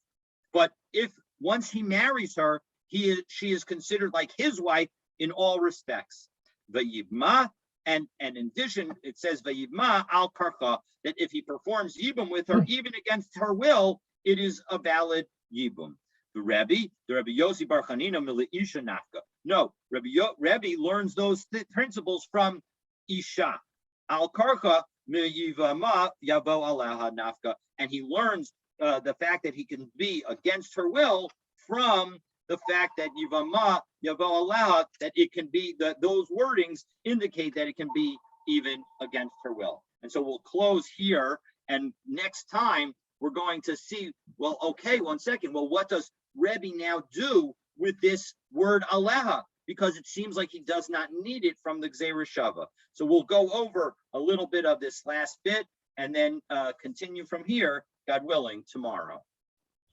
But if once he marries her, she is considered like his wife in all respects. Vayivma, and in addition, it says Vayivma al karcha, that if he performs yibum with her, even against her will, it is a valid yibum. The Rebbe Yossi Bar Chanina Mileisha Nafka. No, Rebbe learns those principles from Isha. Al karcha miyivama yavo alaha nafka, and he learns the fact that he can be against her will from the fact that Yevamot, Yavo alaha, that it can be, that those wordings indicate that it can be even against her will. And so we'll close here, and next time we're going to see, well, okay, 1 second. Well, what does Rebbe now do with this word aleha? Because it seems like he does not need it from the Gzeira Shava. So we'll go over a little bit of this last bit and then continue from here, God willing, tomorrow.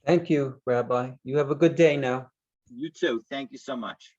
Thank you, Rabbi. You have a good day now. You too. Thank you so much.